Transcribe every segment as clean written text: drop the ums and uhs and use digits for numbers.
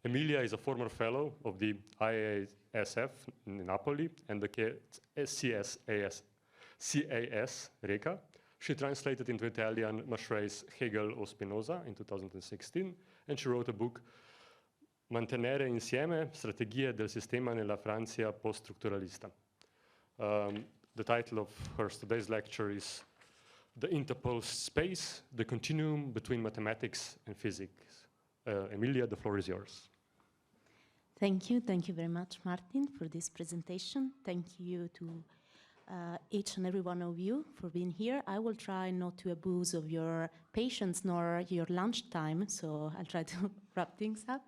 Emilia is a former fellow of the IASF in Napoli and the CAS RECA. She translated into Italian Mashrey's Hegel o Spinoza in 2016, and she wrote a book, Mantenere insieme strategie del sistema nella Francia post-strutturalista. The title of her today's lecture is The Interposed Space, the Continuum between Mathematics and Physics. Emilia, the floor is yours. Thank you very much, Martin, for this presentation. Thank you to each and every one of you for being here. I will try not to abuse of your patience nor your lunchtime, so I'll try to wrap things up.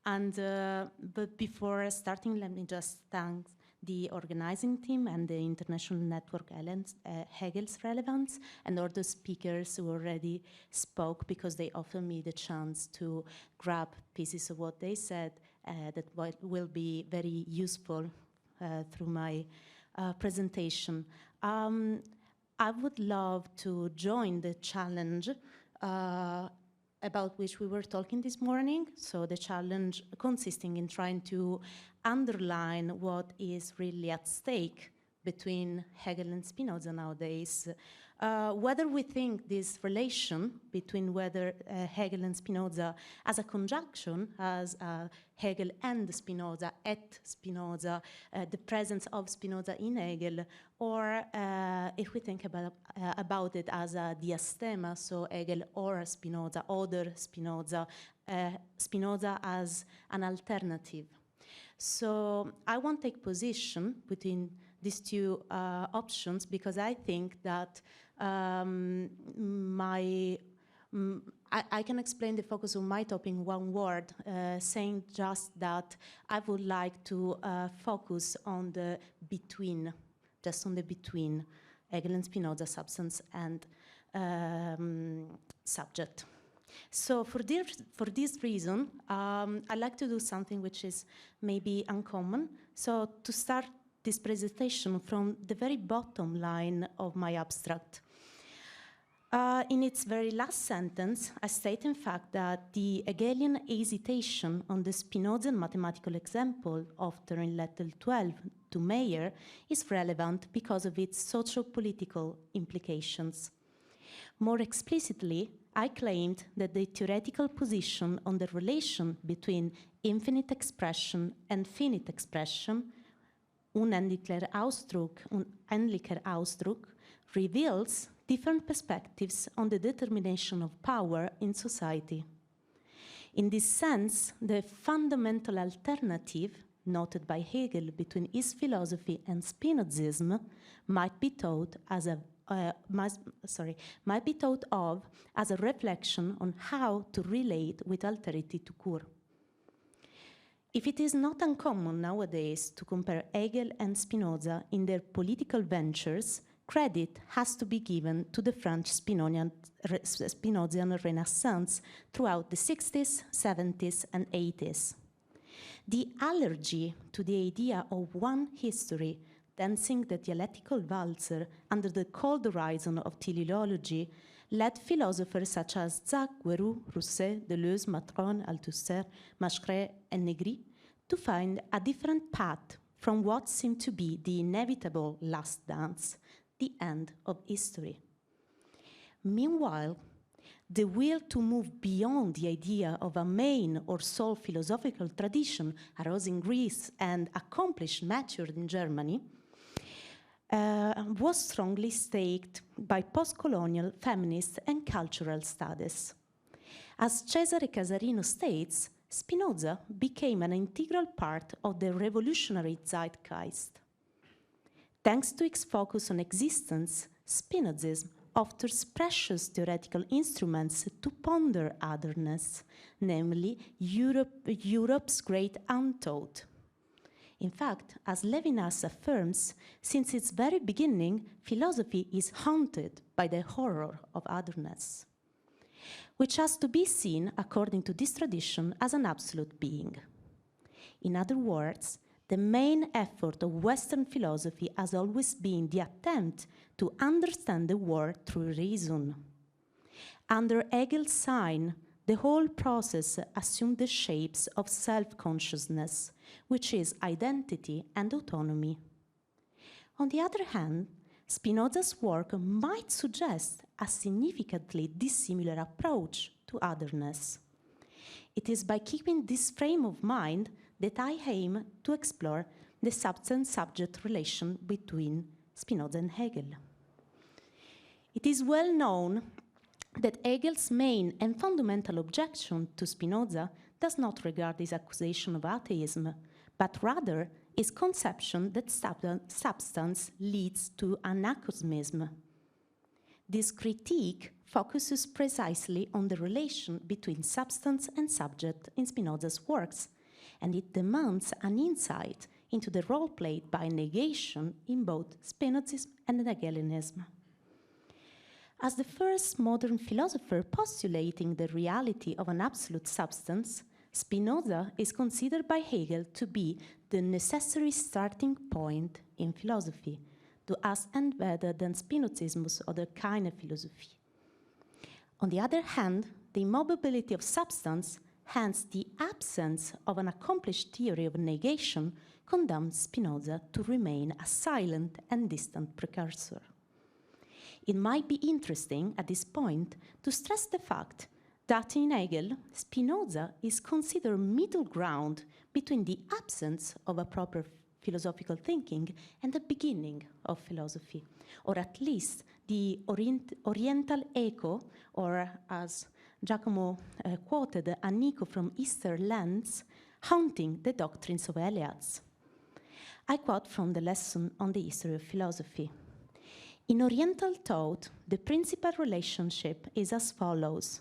And but before starting, let me just thank the organizing team and the International Network Hegel's Relevance, and all the speakers who already spoke, because they offered me the chance to grab pieces of what they said that will be very useful through my presentation. I would love to join the challenge about which we were talking this morning. So the challenge consisting in trying to underline what is really at stake between Hegel and Spinoza nowadays. Whether we think this relation between whether Hegel and Spinoza as a conjunction, as Hegel and Spinoza, at Spinoza, the presence of Spinoza in Hegel, or if we think about it as a diastema, so Hegel or Spinoza, other Spinoza, Spinoza as an alternative. So I won't take position between these two options, because I think that I can explain the focus of my topic in one word, saying just that I would like to focus on the between, just on the between Hegel and Spinoza, substance and subject. So for this reason, I'd like to do something which is maybe uncommon. So to start this presentation from the very bottom line of my abstract. In its very last sentence, I state in fact that the Hegelian hesitation on the Spinozian mathematical example offered in letter 12 to Meyer is relevant because of its socio-political implications. More explicitly, I claimed that the theoretical position on the relation between infinite expression and finite expression, unendlicher Ausdruck, reveals different perspectives on the determination of power in society. In this sense, the fundamental alternative noted by Hegel between his philosophy and Spinozism might be thought as a reflection on how to relate with alterity to cure. If it is not uncommon nowadays to compare Hegel and Spinoza in their political ventures, credit has to be given to the French Spinozian Renaissance throughout the 60s, 70s, and 80s. The allergy to the idea of one history dancing the dialectical valser under the cold horizon of teleology led philosophers such as Jacques Guéroult, Rousset, Deleuze, Matron, Althusser, Macheret, and Negri to find a different path from what seemed to be the inevitable last dance, the end of history. Meanwhile, the will to move beyond the idea of a main or sole philosophical tradition arose in Greece and accomplished, matured in Germany, was strongly staked by post-colonial feminist and cultural studies. As Cesare Casarino states, Spinoza became an integral part of the revolutionary zeitgeist. Thanks to its focus on existence, Spinozism offers precious theoretical instruments to ponder otherness, namely Europe's great unthought. In fact, as Levinas affirms, since its very beginning, philosophy is haunted by the horror of otherness, which has to be seen, according to this tradition, as an absolute being. In other words, the main effort of Western philosophy has always been the attempt to understand the world through reason. Under Hegel's sign, the whole process assumed the shapes of self-consciousness, which is identity and autonomy. On the other hand, Spinoza's work might suggest a significantly dissimilar approach to otherness. It is by keeping this frame of mind that I aim to explore the substance-subject relation between Spinoza and Hegel. It is well known that Hegel's main and fundamental objection to Spinoza does not regard his accusation of atheism, but rather his conception that substance leads to anachronism. This critique focuses precisely on the relation between substance and subject in Spinoza's works, and it demands an insight into the role played by negation in both Spinozism and Hegelianism. As the first modern philosopher postulating the reality of an absolute substance, Spinoza is considered by Hegel to be the necessary starting point in philosophy, to us and better than Spinozismus oder keine Philosophie. On the other hand, the immobility of substance, hence the absence of an accomplished theory of negation, condemns Spinoza to remain a silent and distant precursor. It might be interesting at this point to stress the fact that in Hegel, Spinoza is considered middle ground between the absence of a proper philosophical thinking and the beginning of philosophy, or at least the Oriental echo, or as Giacomo quoted, an echo from Eastern lands, haunting the doctrines of Eliades. I quote from the lesson on the history of philosophy. In Oriental thought, the principal relationship is as follows.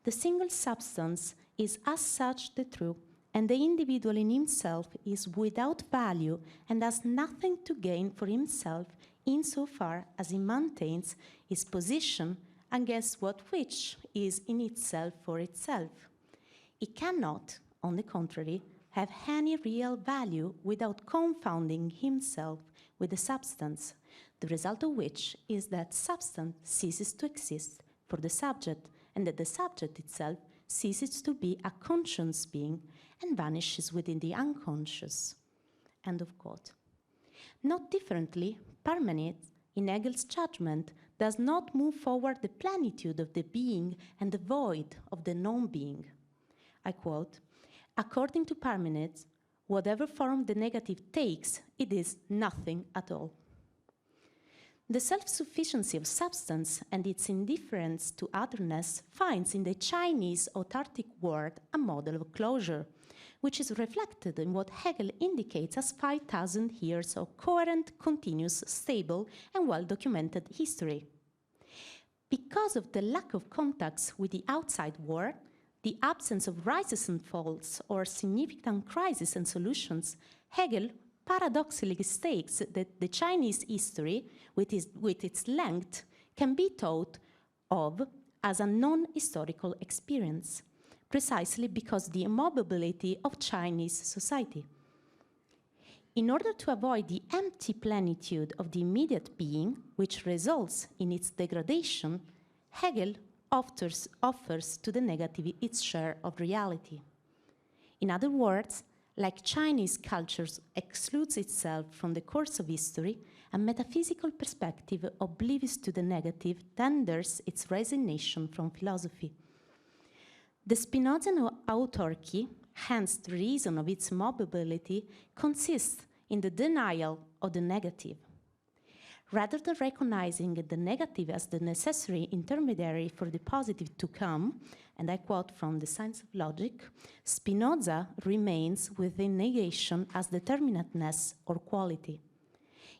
The single substance is as such the true, and the individual in himself is without value and has nothing to gain for himself insofar as he maintains his position against what which is in itself for itself. It cannot, on the contrary, have any real value without confounding himself with the substance, the result of which is that substance ceases to exist for the subject, and that the subject itself ceases to be a conscious being and vanishes within the unconscious. End of quote. Not differently, Parmenides, in Hegel's judgment, does not move forward the plenitude of the being and the void of the non-being. I quote, according to Parmenides, whatever form the negative takes, it is nothing at all. The self-sufficiency of substance and its indifference to otherness finds in the Chinese autarkic world a model of closure, which is reflected in what Hegel indicates as 5,000 years of coherent, continuous, stable, and well-documented history. Because of the lack of contacts with the outside world, the absence of rises and falls or significant crises and solutions, Hegel paradoxically states that the Chinese history, with its length, can be thought of as a non-historical experience, precisely because of the immobility of Chinese society. In order to avoid the empty plenitude of the immediate being, which results in its degradation, Hegel offers to the negative its share of reality. In other words, like Chinese cultures excludes itself from the course of history, a metaphysical perspective oblivious to the negative tenders its resignation from philosophy. The Spinozian autarky, hence the reason of its mobility, consists in the denial of the negative. Rather than recognizing the negative as the necessary intermediary for the positive to come, and I quote from the Science of Logic, Spinoza remains within negation as determinateness or quality.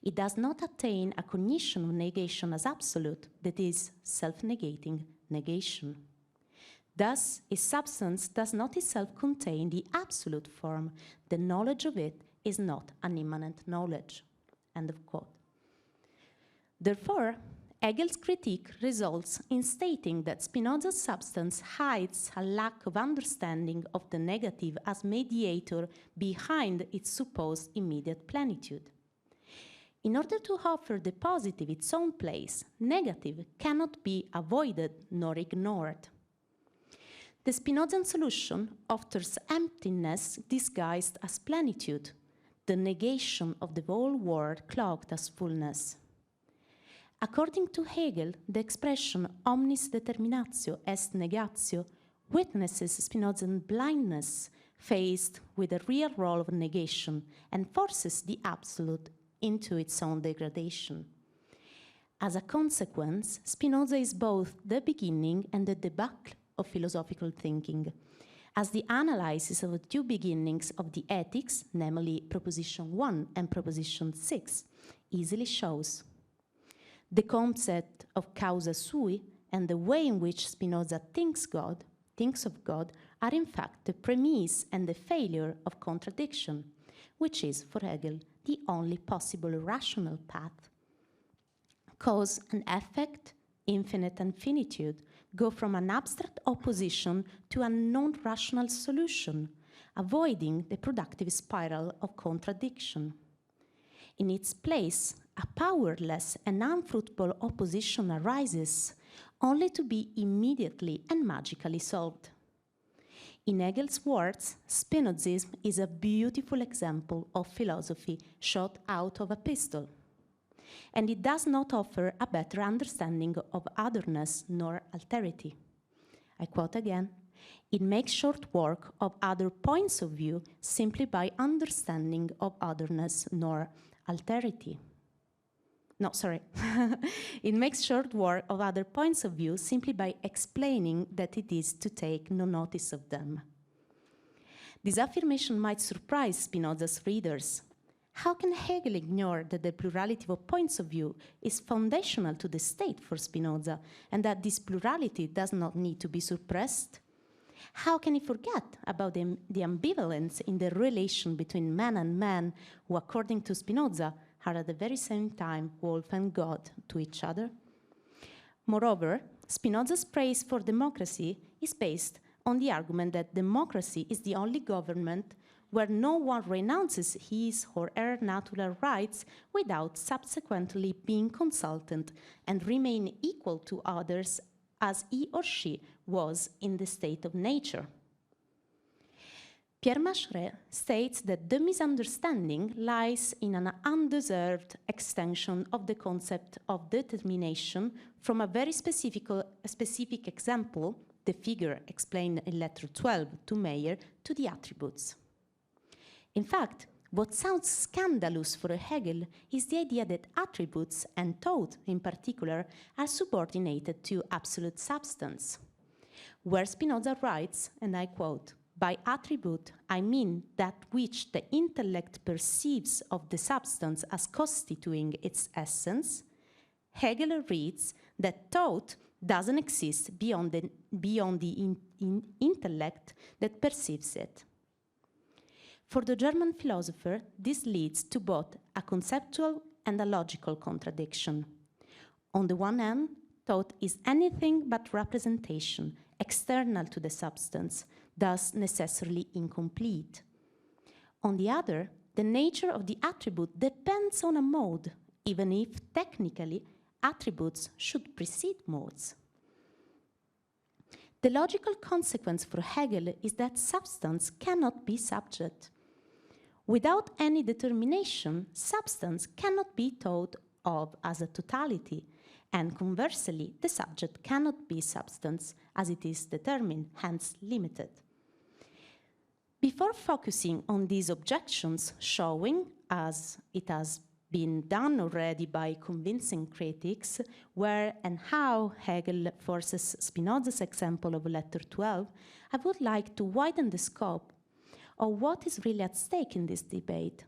It does not attain a cognition of negation as absolute, that is, self-negating negation. Thus, its substance does not itself contain the absolute form. The knowledge of it is not an immanent knowledge. End of quote. Therefore, Hegel's critique results in stating that Spinoza's substance hides a lack of understanding of the negative as mediator behind its supposed immediate plenitude. In order to offer the positive its own place, negative cannot be avoided nor ignored. The Spinozian solution offers emptiness disguised as plenitude, the negation of the whole world cloaked as fullness. According to Hegel, the expression omnis determinatio est negatio witnesses Spinozian blindness faced with the real role of negation and forces the absolute into its own degradation. As a consequence, Spinoza is both the beginning and the debacle of philosophical thinking, as the analysis of the two beginnings of the Ethics, namely Proposition 1 and Proposition 6, easily shows. The concept of causa sui and the way in which Spinoza thinks of God, are in fact the premise and the failure of contradiction, which is, for Hegel, the only possible rational path. Cause and effect, infinite and finitude, go from an abstract opposition to a non-rational solution, avoiding the productive spiral of contradiction. In its place, a powerless and unfruitful opposition arises, only to be immediately and magically solved. In Hegel's words, Spinozism is a beautiful example of philosophy shot out of Epistle, and it does not offer a better understanding of otherness nor alterity. I quote again, "It makes short work of other points of view simply by understanding of otherness nor alterity." No, sorry. It makes short work of other points of view simply by explaining that it is to take no notice of them. This affirmation might surprise Spinoza's readers. How can Hegel ignore that the plurality of points of view is foundational to the state for Spinoza, and that this plurality does not need to be suppressed? How can he forget about the ambivalence in the relation between man and man, who, according to Spinoza, are at the very same time wolf and God to each other? Moreover, Spinoza's praise for democracy is based on the argument that democracy is the only government where no one renounces his or her natural rights without subsequently being consulted and remain equal to others as he or she was in the state of nature. Pierre Macheret states that the misunderstanding lies in an undeserved extension of the concept of determination from a very specific example, the figure explained in letter 12 to Meyer, to the attributes. In fact, what sounds scandalous for Hegel is the idea that attributes, and thought in particular, are subordinated to absolute substance. Where Spinoza writes, and I quote, "By attribute, I mean that which the intellect perceives of the substance as constituting its essence," Hegel reads that thought doesn't exist beyond the intellect that perceives it. For the German philosopher, this leads to both a conceptual and a logical contradiction. On the one hand, thought is anything but representation, external to the substance, thus necessarily incomplete. On the other, the nature of the attribute depends on a mode, even if technically attributes should precede modes. The logical consequence for Hegel is that substance cannot be subject. Without any determination, substance cannot be thought of as a totality, and conversely, the subject cannot be substance as it is determined, hence limited. Before focusing on these objections, showing, as it has been done already by convincing critics, where and how Hegel forces Spinoza's example of letter 12, I would like to widen the scope of what is really at stake in this debate.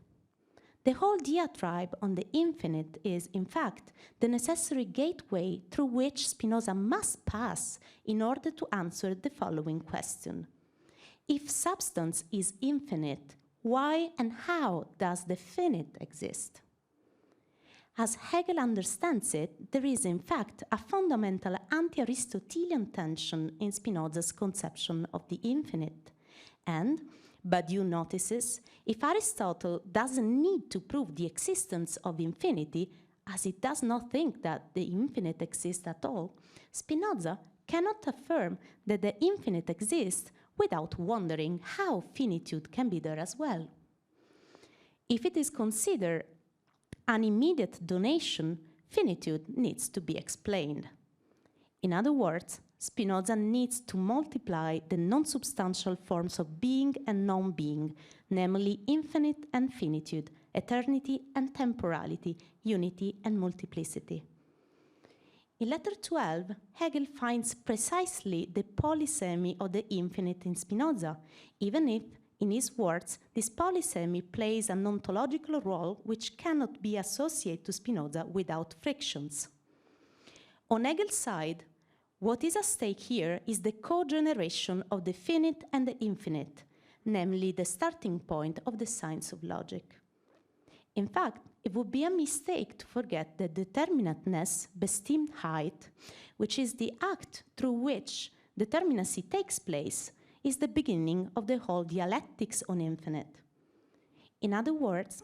The whole diatribe on the infinite is, in fact, the necessary gateway through which Spinoza must pass in order to answer the following question. If substance is infinite, why and how does the finite exist? As Hegel understands it, there is in fact a fundamental anti-Aristotelian tension in Spinoza's conception of the infinite. And, Badiou notices, if Aristotle doesn't need to prove the existence of infinity, as he does not think that the infinite exists at all, Spinoza cannot affirm that the infinite exists without wondering how finitude can be there as well. If it is considered an immediate donation, finitude needs to be explained. In other words, Spinoza needs to multiply the non-substantial forms of being and non-being, namely infinite and finitude, eternity and temporality, unity and multiplicity. In letter 12, Hegel finds precisely the polysemy of the infinite in Spinoza, even if, in his words, this polysemy plays an ontological role which cannot be associated to Spinoza without frictions. On Hegel's side, what is at stake here is the co-generation of the finite and the infinite, namely the starting point of the science of logic. In fact, it would be a mistake to forget that determinateness, Bestimmtheit, which is the act through which determinacy takes place, is the beginning of the whole dialectics on infinite. In other words,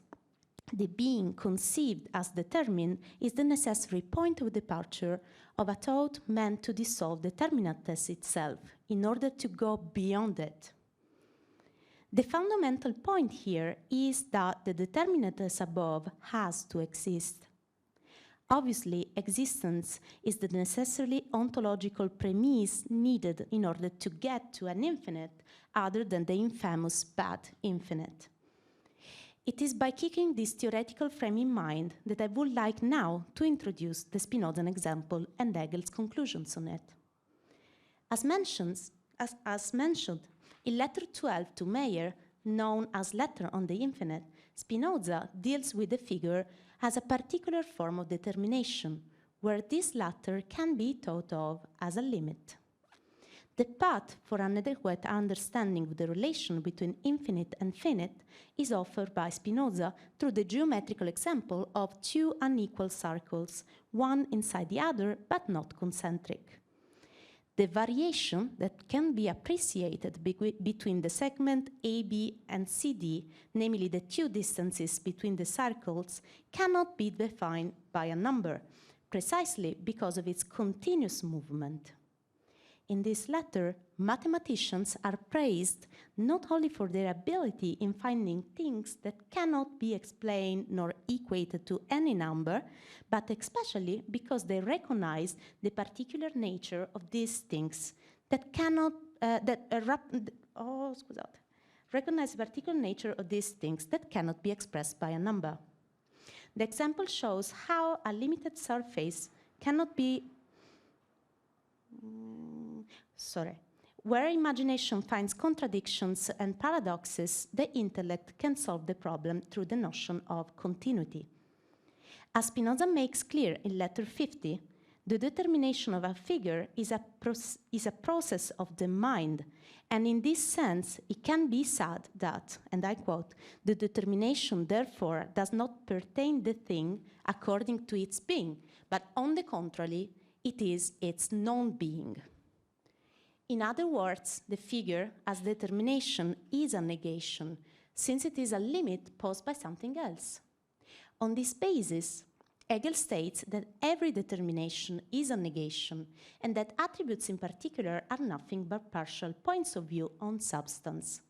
the being conceived as determined is the necessary point of departure of a thought meant to dissolve determinateness itself in order to go beyond it. The fundamental point here is that the determinateness above has to exist. Obviously, existence is the necessarily ontological premise needed in order to get to an infinite other than the infamous bad infinite. It is by keeping this theoretical frame in mind that I would like now to introduce the Spinozan example and Hegel's conclusions on it. As mentioned, in letter 12 to Meyer, known as Letter on the Infinite, Spinoza deals with the figure as a particular form of determination, where this latter can be thought of as a limit. The path for an adequate understanding of the relation between infinite and finite is offered by Spinoza through the geometrical example of two unequal circles, one inside the other but not concentric. The variation that can be appreciated between the segment AB and CD, namely the two distances between the circles, cannot be defined by a number, precisely because of its continuous movement. In this letter, mathematicians are praised not only for their ability in finding things that cannot be explained nor equated to any number, but especially because they recognize the particular nature of these things that cannot recognize the particular nature of these things that cannot be expressed by a number. The example shows how a limited surface cannot be where imagination finds contradictions and paradoxes, the intellect can solve the problem through the notion of continuity. As Spinoza makes clear in letter 50, the determination of a figure is a process of the mind, and in this sense, it can be said that, and I quote, the determination therefore does not pertain the thing according to its being, but on the contrary, it is its non-being. In other words, the figure as determination is a negation, since it is a limit posed by something else. On this basis, Hegel states that every determination is a negation, and that attributes in particular are nothing but partial points of view on substance.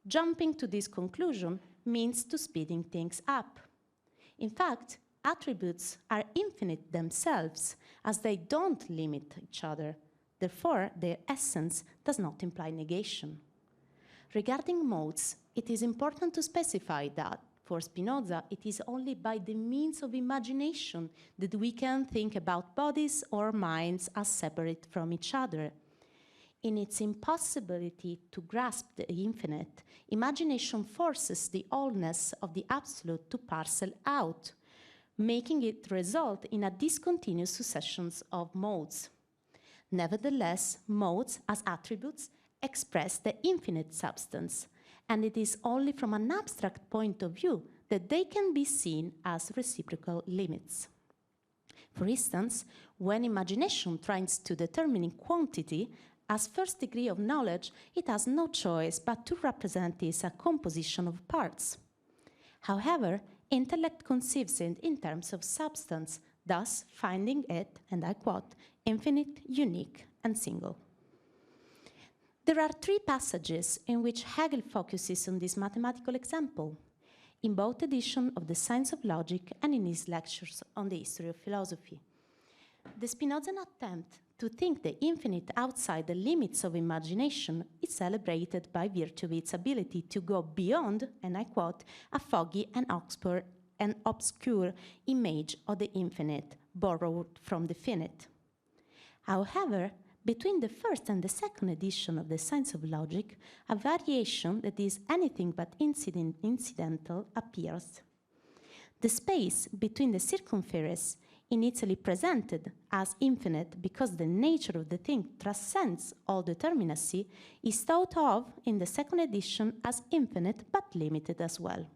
Jumping to this conclusion means to speeding things up. In fact, attributes are infinite themselves, as they don't limit each other. Therefore, their essence does not imply negation. Regarding modes, it is important to specify that, for Spinoza, it is only by the means of imagination that we can think about bodies or minds as separate from each other. In its impossibility to grasp the infinite, imagination forces the allness of the absolute to parcel out, making it result in a discontinuous succession of modes. Nevertheless, modes as attributes express the infinite substance, and it is only from an abstract point of view that they can be seen as reciprocal limits. For instance, when imagination tries to determine quantity as first degree of knowledge, it has no choice but to represent this as a composition of parts. However, intellect conceives it in terms of substance, thus finding it, and I quote, infinite, unique, and single. There are 3 passages in which Hegel focuses on this mathematical example, in both editions of The Science of Logic and in his lectures on the history of philosophy. The Spinozian attempt to think the infinite outside the limits of imagination is celebrated by virtue of its ability to go beyond, and I quote, a foggy and obscure image of the infinite borrowed from the finite. However, between the first and the second edition of The Science of Logic, a variation that is anything but incidental appears. The space between the circumferences, initially presented as infinite because the nature of the thing transcends all determinacy, is thought of in the second edition as infinite but limited as well.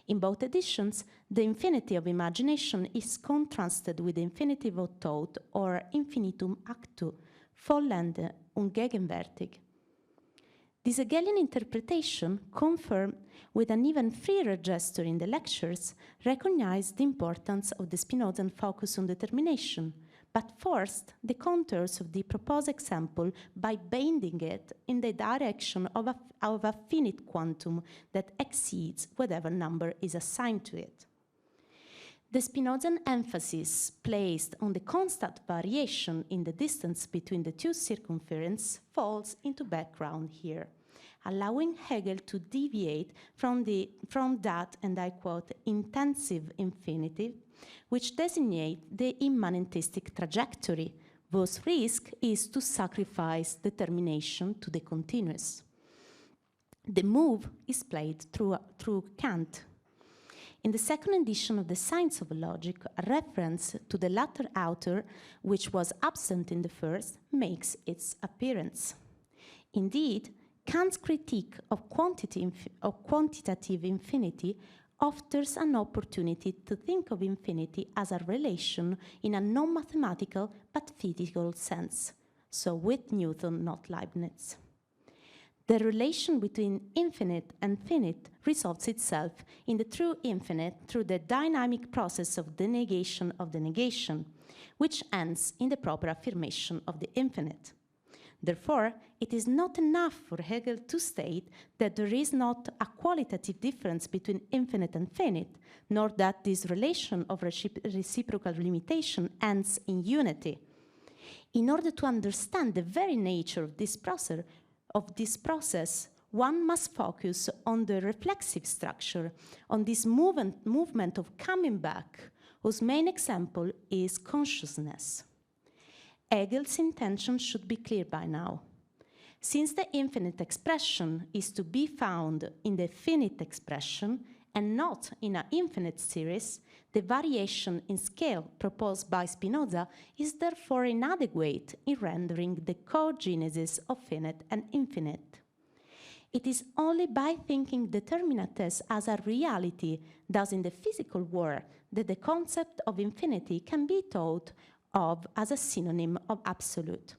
In both editions, the infinity of imagination is contrasted with the infinitive of thought, or infinitum actu, vollende und gegenwärtig. This Hegelian interpretation, confirmed with an even freer gesture in the lectures, recognized the importance of the Spinozian focus on determination, but forced the contours of the proposed example by bending it in the direction of a finite quantum that exceeds whatever number is assigned to it. The Spinozian emphasis placed on the constant variation in the distance between the 2 circumferences falls into background here, allowing Hegel to deviate from that, and I quote, intensive infinity, which designate the immanentistic trajectory, whose risk is to sacrifice determination to the continuous. The move is played through Kant. In the second edition of The Science of Logic, a reference to the latter author, which was absent in the first, makes its appearance. Indeed, Kant's critique of quantitative infinity offers an opportunity to think of infinity as a relation in a non-mathematical but physical sense, so with Newton, not Leibniz. The relation between infinite and finite resolves itself in the true infinite through the dynamic process of the negation, which ends in the proper affirmation of the infinite. Therefore, it is not enough for Hegel to state that there is not a qualitative difference between infinite and finite, nor that this relation of reciprocal limitation ends in unity. In order to understand the very nature of this process, one must focus on the reflexive structure, on this movement of coming back, whose main example is consciousness. Hegel's intention should be clear by now. Since the infinite expression is to be found in the finite expression and not in an infinite series, the variation in scale proposed by Spinoza is therefore inadequate in rendering the cogenesis of finite and infinite. It is only by thinking determinates as a reality, thus in the physical world, that the concept of infinity can be thought of as a synonym of absolute.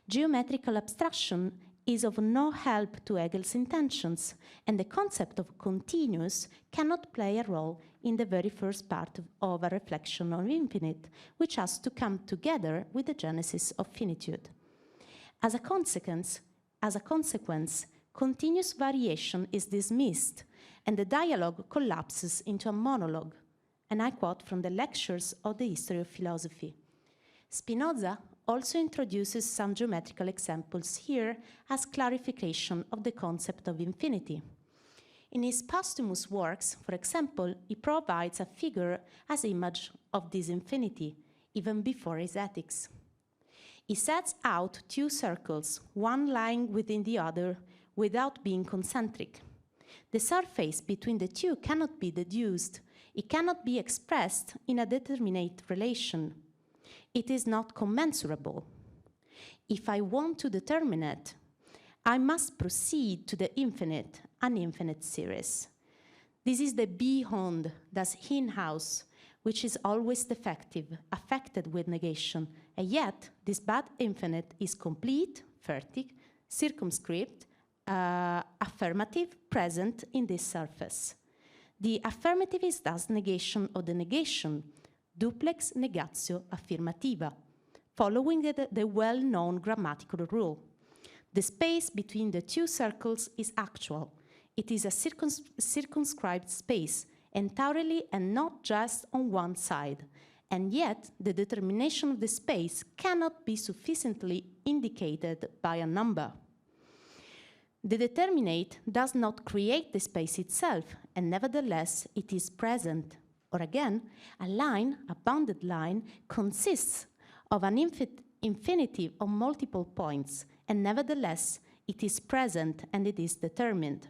Geometrical abstraction is of no help to Hegel's intentions, and the concept of continuous cannot play a role in the very first part of a reflection on infinite, which has to come together with the genesis of finitude. As a consequence, continuous variation is dismissed, and the dialogue collapses into a monologue. And I quote from the lectures of the history of philosophy. Spinoza also introduces some geometrical examples here as clarification of the concept of infinity. In his posthumous works, for example, he provides a figure as image of this infinity, even before his Ethics. He sets out 2 circles, one lying within the other, without being concentric. The surface between the 2 cannot be deduced. It cannot be expressed in a determinate relation. It is not commensurable. If I want to determine it, I must proceed to the infinite, an infinite series. This is the beyond, das Hinaus, which is always defective, affected with negation, and yet this bad infinite is complete, fertig, circumscript, affirmative, present in this surface. The affirmative is thus negation of the negation, duplex negatio affirmativa, following the well-known grammatical rule. The space between the two circles is actual. It is a circumscribed space, entirely and not just on one side. And yet, the determination of the space cannot be sufficiently indicated by a number. The determinate does not create the space itself, and nevertheless it is present. Or again, a line, a bounded line, consists of an infinity of multiple points, and nevertheless it is present and it is determined.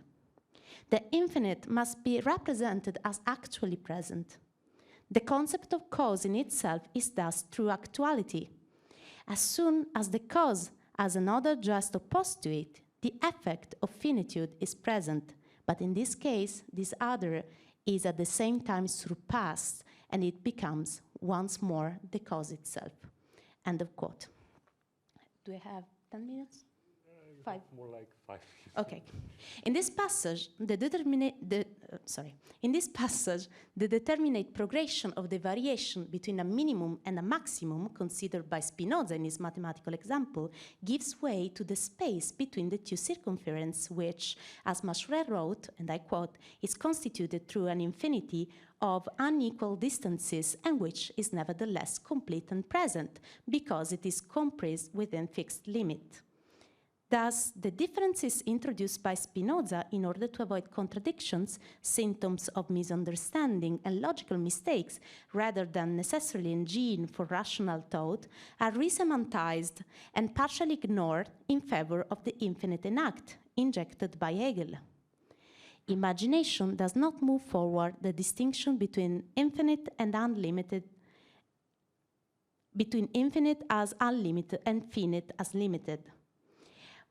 The infinite must be represented as actually present. The concept of cause in itself is thus true actuality. As soon as the cause has another just opposed to it, the effect of finitude is present, but in this case, this other is at the same time surpassed, and it becomes once more the cause itself. End of quote. Do I have 10 minutes? 5? More like 5. Okay. In this passage, the determinate progression of the variation between a minimum and a maximum, considered by Spinoza in his mathematical example, gives way to the space between the two circumferences, which, as Marra wrote, and I quote, is constituted through an infinity of unequal distances and which is nevertheless complete and present, because it is comprised within fixed limit. Thus, the differences introduced by Spinoza in order to avoid contradictions, symptoms of misunderstanding, and logical mistakes, rather than necessarily engine for rational thought, are resemantized and partially ignored in favor of the infinite in act, injected by Hegel. Imagination does not move forward the distinction between infinite and unlimited, between infinite as unlimited and finite as limited.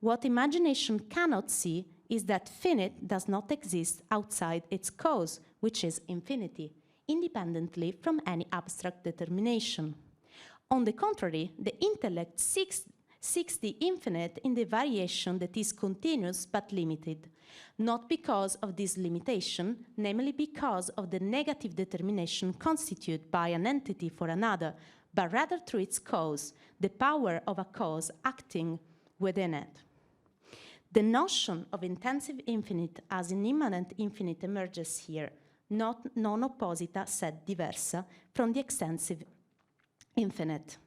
What imagination cannot see is that finite does not exist outside its cause, which is infinity, independently from any abstract determination. On the contrary, the intellect seeks the infinite in the variation that is continuous but limited, not because of this limitation, namely because of the negative determination constituted by an entity for another, but rather through its cause, the power of a cause acting within it. The notion of intensive infinite as an immanent infinite emerges here, not non opposita sed diversa from the extensive infinite.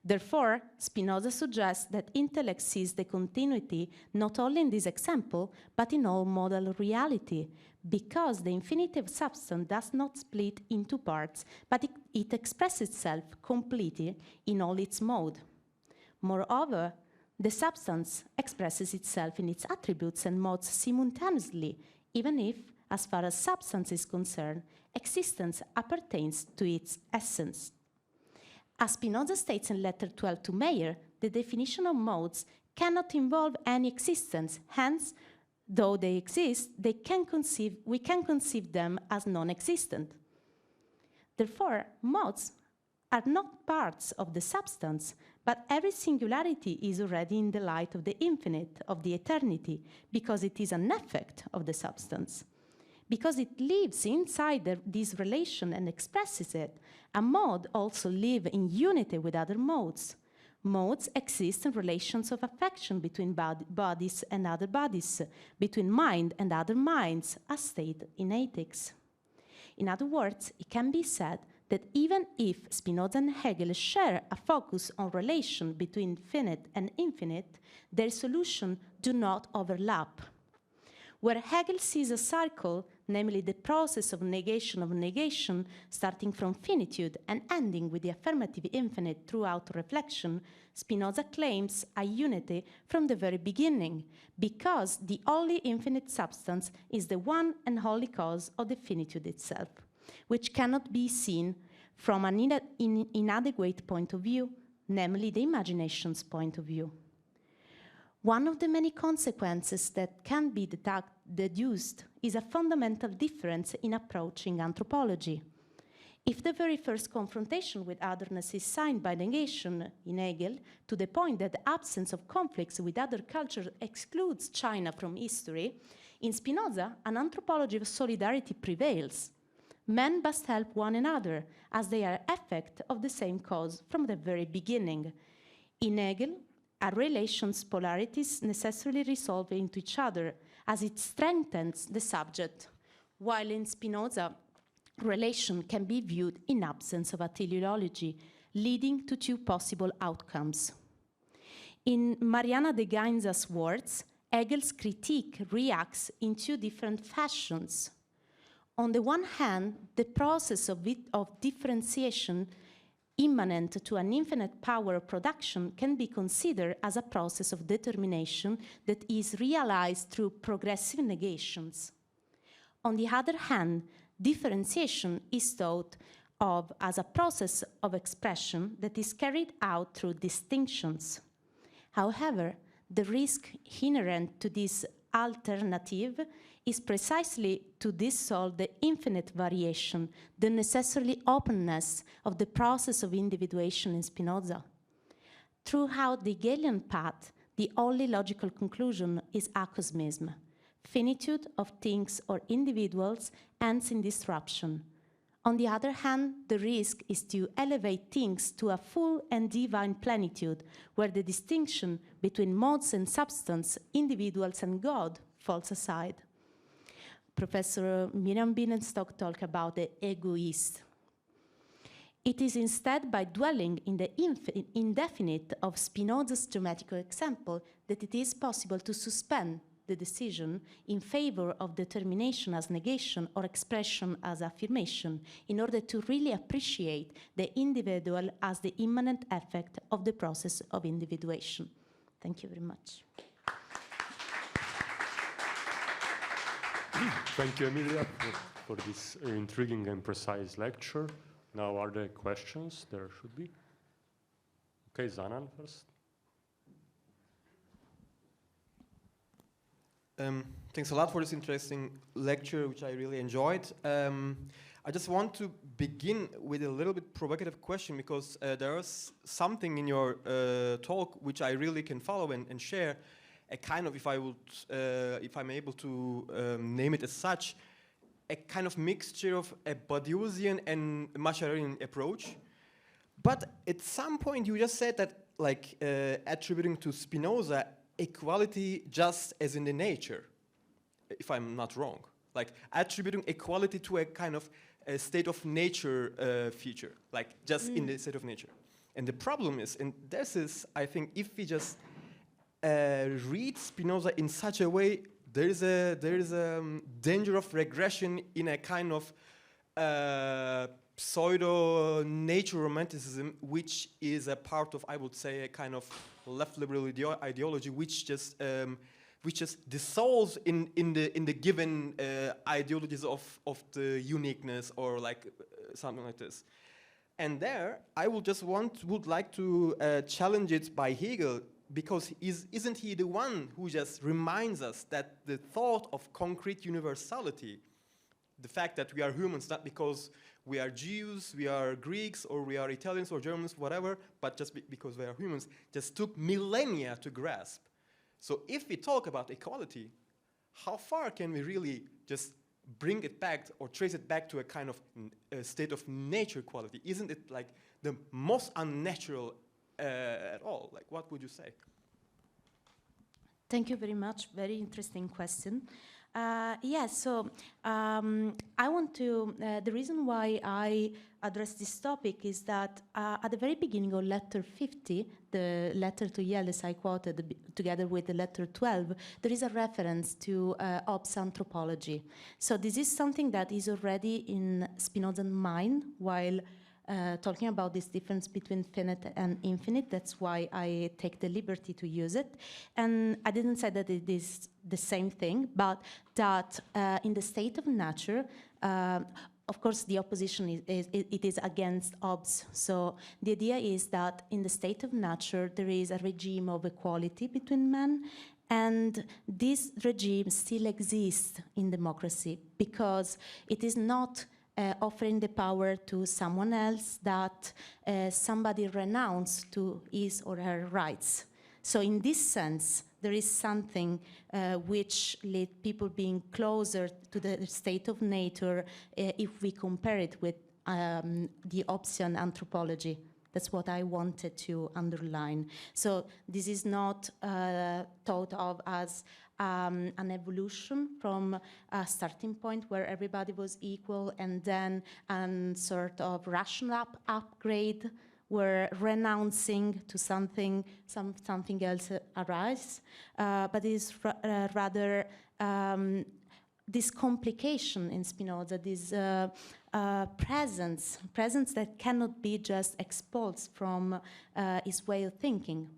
Therefore, Spinoza suggests that intellect sees the continuity not only in this example, but in all modal reality, because the infinity of substance does not split into parts, but it expresses itself completely in all its mode. Moreover, the substance expresses itself in its attributes and modes simultaneously, even if, as far as substance is concerned, existence appertains to its essence. As Spinoza states in letter 12 to Meyer, the definition of modes cannot involve any existence, hence, though they exist, we can conceive them as non-existent. Therefore, modes are not parts of the substance, but every singularity is already in the light of the infinite, of the eternity, because it is an effect of the substance. Because it lives inside this relation and expresses it, a mode also lives in unity with other modes. Modes exist in relations of affection between bodies and other bodies, between mind and other minds, as stated in Ethics. In other words, it can be said that even if Spinoza and Hegel share a focus on relation between finite and infinite, their solutions do not overlap. Where Hegel sees a cycle, namely the process of negation, starting from finitude and ending with the affirmative infinite throughout reflection, Spinoza claims a unity from the very beginning, because the only infinite substance is the one and only cause of the finitude itself, which cannot be seen from an inadequate point of view, namely the imagination's point of view. One of the many consequences that can be deduced is a fundamental difference in approaching anthropology. If the very first confrontation with otherness is signed by negation in Hegel, to the point that the absence of conflicts with other cultures excludes China from history, in Spinoza, an anthropology of solidarity prevails. men must help one another, as they are effect of the same cause from the very beginning. In Hegel, a relation's polarities necessarily resolve into each other, as it strengthens the subject, while in Spinoza, relation can be viewed in absence of a teleology, leading to two possible outcomes. In Mariana de Gainza's words, Hegel's critique reacts in two different fashions. On the one hand, the process of differentiation immanent to an infinite power of production can be considered as a process of determination that is realized through progressive negations. On the other hand, differentiation is thought of as a process of expression that is carried out through distinctions. However, the risk inherent to this alternative is precisely to dissolve the infinite variation, the necessary openness of the process of individuation in Spinoza. Throughout the Hegelian path, the only logical conclusion is acosmism. Finitude of things or individuals ends in disruption. On the other hand, the risk is to elevate things to a full and divine plenitude, where the distinction between modes and substance, individuals and God, falls aside. Professor Miriam Bienenstock talked about the egoist. It is instead by dwelling in the indefinite of Spinoza's geometrical example that it is possible to suspend the decision in favor of determination as negation or expression as affirmation, in order to really appreciate the individual as the immanent effect of the process of individuation. Thank you very much. Thank you, Emilia, for this intriguing and precise lecture. Now, are there questions? There should be. Okay, Zanan first. Thanks a lot for this interesting lecture, which I really enjoyed. I just want to begin with a little bit provocative question, because there is something in your talk which I really can follow and share. A kind of, if I'm able to name it as such, a kind of mixture of a Badiousian and Machiavellian approach. But at some point you just said that, like, attributing to Spinoza equality just as in the nature, if I'm not wrong. Like attributing equality to a kind of a state of nature feature, like just in the state of nature. And the problem is, and this is, I think, if we just read Spinoza in such a way, there is a danger of regression in a kind of pseudo-nature romanticism, which is a part of, I would say, a kind of left liberal ideology, which just dissolves in the given ideologies of the uniqueness, or like something like this. And there, I would like to challenge it by Hegel, because isn't he the one who just reminds us that the thought of concrete universality, the fact that we are humans, not because we are Jews, we are Greeks, or we are Italians or Germans, whatever, but just because we are humans, just took millennia to grasp. So if we talk about equality, how far can we really just bring it back or trace it back to a kind of state of nature quality? Isn't it like the most unnatural at all? Like, what would you say? Thank you very much. Very interesting question. So I want to, the reason why I address this topic is that at the very beginning of letter 50, the letter to Yale, as I quoted, together with the letter 12, there is a reference to Hobbes' anthropology. So this is something that is already in Spinoza's mind while talking about this difference between finite and infinite. That's why I take the liberty to use it. And I didn't say that it is the same thing, but that in the state of nature, of course, the opposition is against Hobbes. So the idea is that in the state of nature, there is a regime of equality between men, and this regime still exists in democracy because it is not offering the power to someone else that somebody renounced to his or her rights. So in this sense, there is something which lead people being closer to the state of nature if we compare it with the Hobbesian anthropology. That's what I wanted to underline. So this is not thought of as an evolution from a starting point where everybody was equal and then a sort of rational upgrade where renouncing to something else arises, but it is rather this complication in Spinoza, this presence that cannot be just expelled from his way of thinking.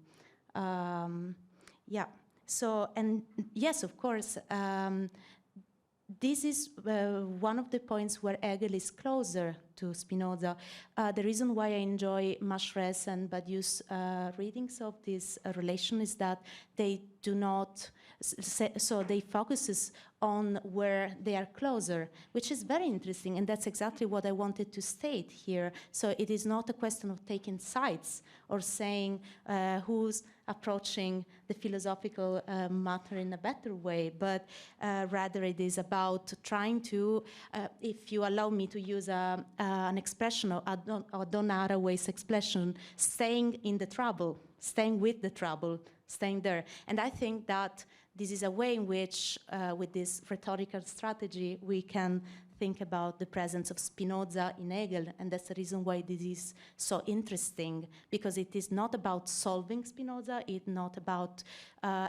Yeah. So, and yes, of course, this is one of the points where Hegel is closer to Spinoza. The reason why I enjoy Marra's and Badiou's readings of this relation is that they do not, so they focuses on where they are closer, which is very interesting, and that's exactly what I wanted to state here. So it is not a question of taking sides or saying who's approaching the philosophical matter in a better way, but rather it is about trying to, if you allow me to use an expression, a Don Haraway's expression, staying in the trouble, staying with the trouble, staying there. And I think that this is a way in which, with this rhetorical strategy, we can think about the presence of Spinoza in Hegel, and that's the reason why this is so interesting, because it is not about solving Spinoza, it's not about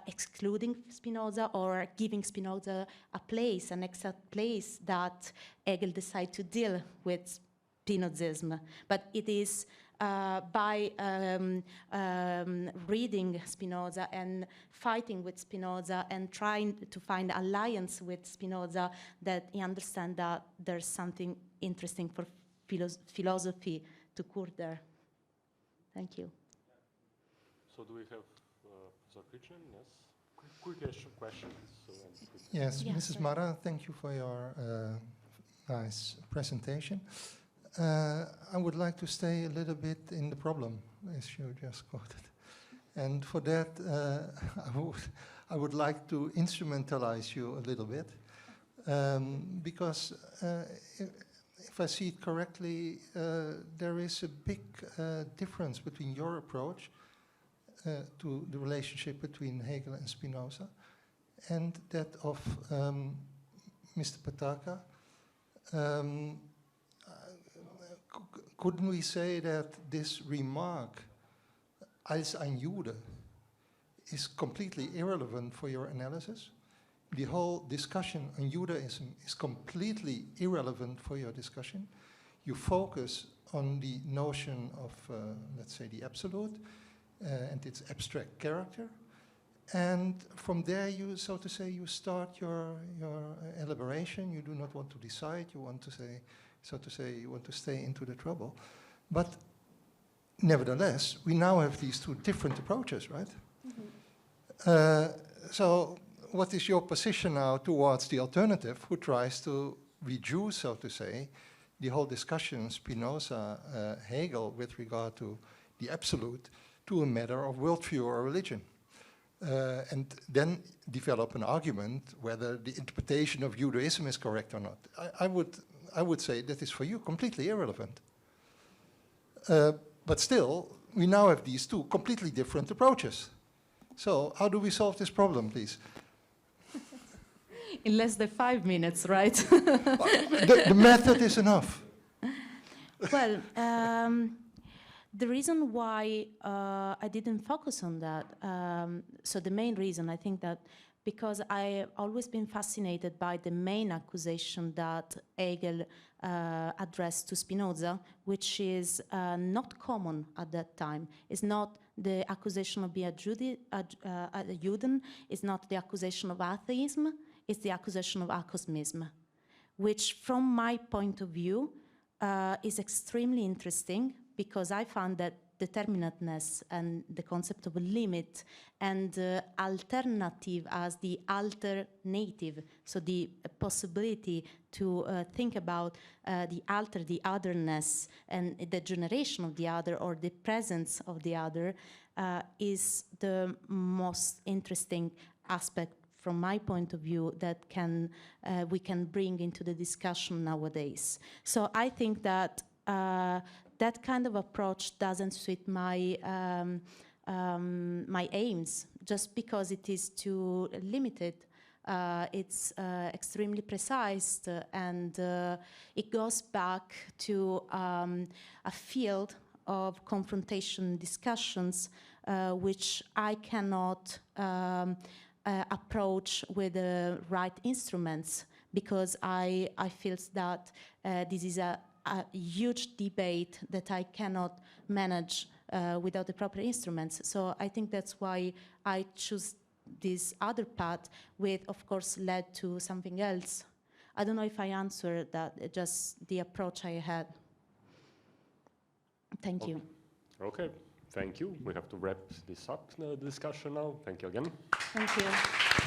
excluding Spinoza or giving Spinoza a place, an exact place that Hegel decided to deal with Spinozism, but it is by reading Spinoza and fighting with Spinoza and trying to find alliance with Spinoza that he understands that there's something interesting for philosophy to occur there. Thank you. So do we have Christian? Yes. Quick questions. So yes, Mrs. Marra, thank you for your nice presentation. I would like to stay a little bit in the problem, as you just quoted. And for that, I would like to instrumentalize you a little bit, because if I see it correctly, there is a big difference between your approach to the relationship between Hegel and Spinoza and that of Mr. Pataka. Couldn't we say that this remark, als ein Jude, is completely irrelevant for your analysis? The whole discussion on Judaism is completely irrelevant for your discussion. You focus on the notion of, let's say, the absolute and its abstract character. And from there, you, so to say, you start your elaboration. You do not want to decide. You want to say, so to say, you want to stay into the trouble. But nevertheless, we now have these two different approaches, right? Mm-hmm. So what is your position now towards the alternative who tries to reduce, so to say, the whole discussion Spinoza, Hegel with regard to the absolute to a matter of worldview or religion? And then develop an argument whether the interpretation of Judaism is correct or not. I would say that is for you completely irrelevant. But still, we now have these two completely different approaches. So how do we solve this problem, please? In less than 5 minutes, right? The method is enough. Well, the reason why I didn't focus on that, so the main reason, I think that because I have always been fascinated by the main accusation that Hegel addressed to Spinoza, which is not common at that time. It's not the accusation of being a Juden, it's not the accusation of atheism, it's the accusation of acosmism, which from my point of view is extremely interesting, because I found that determinateness and the concept of a limit and alternative as the alternative, so the possibility to think about the alter, the otherness, and the generation of the other or the presence of the other is the most interesting aspect from my point of view that we can bring into the discussion nowadays. So I think that that kind of approach doesn't suit my my aims, just because it is too limited. It's extremely precise, and it goes back to a field of confrontation discussions which I cannot approach with the right instruments, because I feel that this is a huge debate that I cannot manage without the proper instruments. So I think that's why I choose this other path, with, of course, led to something else. I don't know if I answered that, just the approach I had. Thank you. Okay, thank you. We have to wrap this up, the discussion now. Thank you again. Thank you.